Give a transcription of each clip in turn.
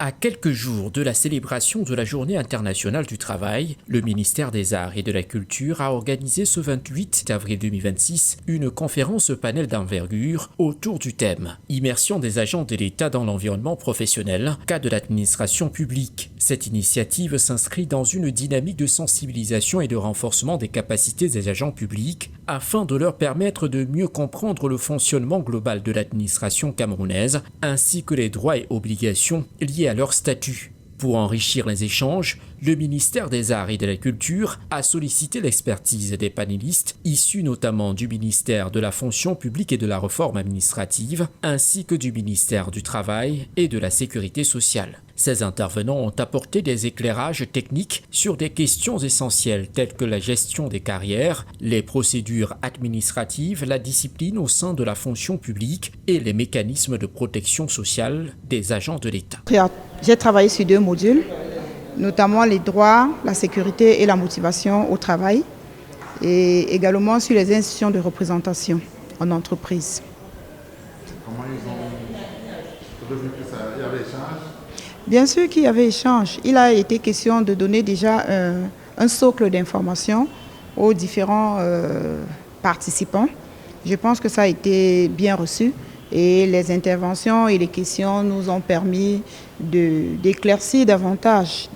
À quelques jours de la célébration de la Journée internationale du travail, le ministère des Arts et de la Culture a organisé ce 28 avril 2026 une conférence panel d'envergure autour du thème « Immersion des agents de l'État dans l'environnement professionnel, cas de l'administration publique ». Cette initiative s'inscrit dans une dynamique de sensibilisation et de renforcement des capacités des agents publics afin de leur permettre de mieux comprendre le fonctionnement global de l'administration camerounaise ainsi que les droits et obligations liés à leur statut. Pour enrichir les échanges, le ministère des Arts et de la Culture a sollicité l'expertise des panélistes issus notamment du ministère de la Fonction publique et de la Réforme administrative ainsi que du ministère du Travail et de la Sécurité sociale. Ces intervenants ont apporté des éclairages techniques sur des questions essentielles telles que la gestion des carrières, les procédures administratives, la discipline au sein de la fonction publique et les mécanismes de protection sociale des agents de l'État. J'ai travaillé sur 2 modules, notamment les droits, la sécurité et la motivation au travail, et également sur les institutions de représentation en entreprise. Comment ils ont devenu que ça? Il y avait échange? Bien sûr qu'il y avait échange. Il a été question de donner déjà un socle d'informations aux différents participants. Je pense que ça a été bien reçu. Et les interventions et les questions nous ont permis d'éclaircir davantage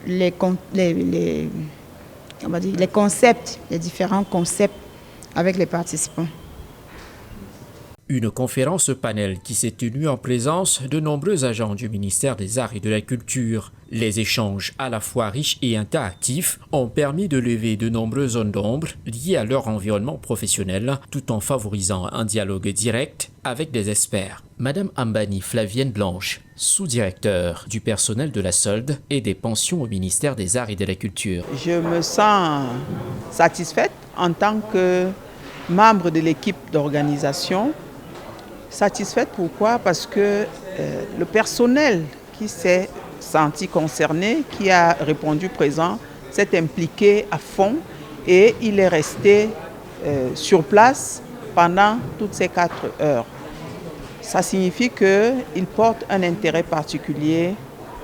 les concepts, les différents concepts avec les participants. Une conférence panel qui s'est tenue en présence de nombreux agents du ministère des Arts et de la Culture. Les échanges à la fois riches et interactifs ont permis de lever de nombreuses zones d'ombre liées à leur environnement professionnel tout en favorisant un dialogue direct avec des experts. Madame Ambani Flavienne Blanche, sous-directeur du personnel de la solde et des pensions au ministère des Arts et de la Culture. Je me sens satisfaite en tant que membre de l'équipe d'organisation. Satisfaite pourquoi? Parce que le personnel qui s'est senti concerné, qui a répondu présent, s'est impliqué à fond et il est resté sur place pendant toutes ces 4 heures. Ça signifie qu'il porte un intérêt particulier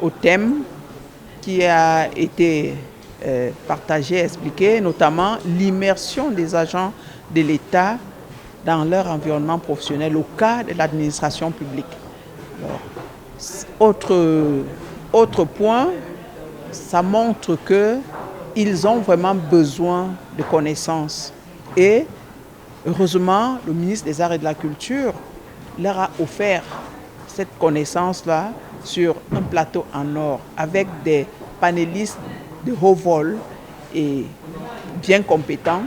au thème qui a été partagé, expliqué, notamment l'immersion des agents de l'État dans leur environnement professionnel au cas de l'administration publique. Alors, autre point, ça montre qu'ils ont vraiment besoin de connaissances. Et heureusement, le ministre des Arts et de la Culture leur a offert cette connaissance-là sur un plateau en or avec des panélistes de haut vol et bien compétents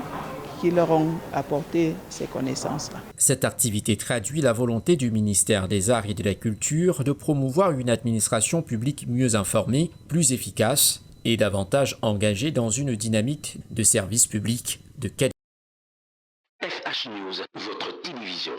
qui leur ont apporté ces connaissances-là. Cette activité traduit la volonté du ministère des Arts et de la Culture de promouvoir une administration publique mieux informée, plus efficace et davantage engagée dans une dynamique de service public de qualité. FH News, votre télévision.